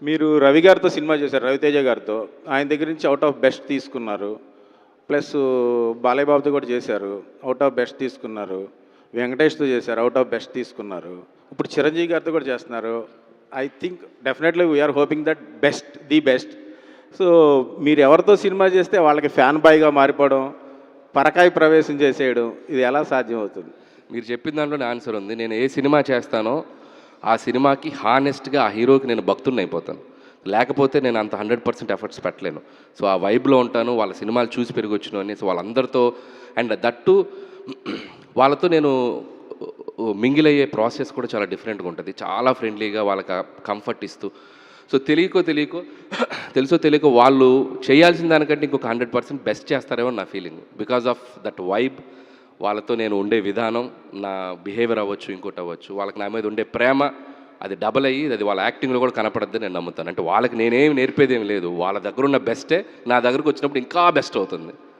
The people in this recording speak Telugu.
మీరు రవి గారితో సినిమా చేశారు, రవితేజ గారితో. ఆయన దగ్గర నుంచి అవుట్ ఆఫ్ బెస్ట్ తీసుకున్నారు. ప్లస్ బాలయ్య బాబుతో కూడా చేశారు, అవుట్ ఆఫ్ బెస్ట్ తీసుకున్నారు. వెంకటేష్తో చేశారు, అవుట్ ఆఫ్ బెస్ట్ తీసుకున్నారు. ఇప్పుడు చిరంజీవి గారితో కూడా చేస్తున్నారు. I think definitely we are hoping that best, the best. So మీరు ఎవరితో సినిమా చేస్తే వాళ్ళకి ఫ్యాన్ బాయ్గా మారిపోవడం, పరకాయ ప్రవేశం చేసేయడం, ఇది ఎలా సాధ్యం అవుతుంది? మీరు చెప్పిన దాంట్లోనే ఆన్సర్ ఉంది. నేను ఏ సినిమా చేస్తానో ఆ సినిమాకి హానెస్ట్గా ఆ హీరోకి నేను భక్తుడిని అయిపోతాను. లేకపోతే నేను అంత 100% ఎఫర్ట్స్ పెట్టలేను. సో ఆ వైబ్లో ఉంటాను, వాళ్ళ సినిమాలు చూసి పెరిగొచ్చిన అనేసి వాళ్ళందరితో. అండ్ దట్టు వాళ్ళతో నేను మింగిల్ అయ్యే ప్రాసెస్ కూడా చాలా డిఫరెంట్గా ఉంటుంది. చాలా ఫ్రెండ్లీగా వాళ్ళకి కంఫర్ట్ ఇస్తూ. సో తెలియకో తెలుసో తెలియకో వాళ్ళు చేయాల్సిన దానికంటే ఇంకొక 100% బెస్ట్ చేస్తారేమో నా feeling. Because of that vibe, వాళ్ళతో నేను ఉండే విధానం, నా బిహేవియర్ అవ్వచ్చు, ఇంకోటి అవ్వచ్చు, వాళ్ళకి నా మీద ఉండే ప్రేమ అది డబల్ అయ్యి అది వాళ్ళ యాక్టింగ్లో కూడా కనపడద్దని నేను నమ్ముతాను. అంటే వాళ్ళకి నేనేమి నేర్పేదేమి లేదు, వాళ్ళ దగ్గర ఉన్న బెస్టే నా దగ్గరకు వచ్చినప్పుడు ఇంకా బెస్ట్ అవుతుంది.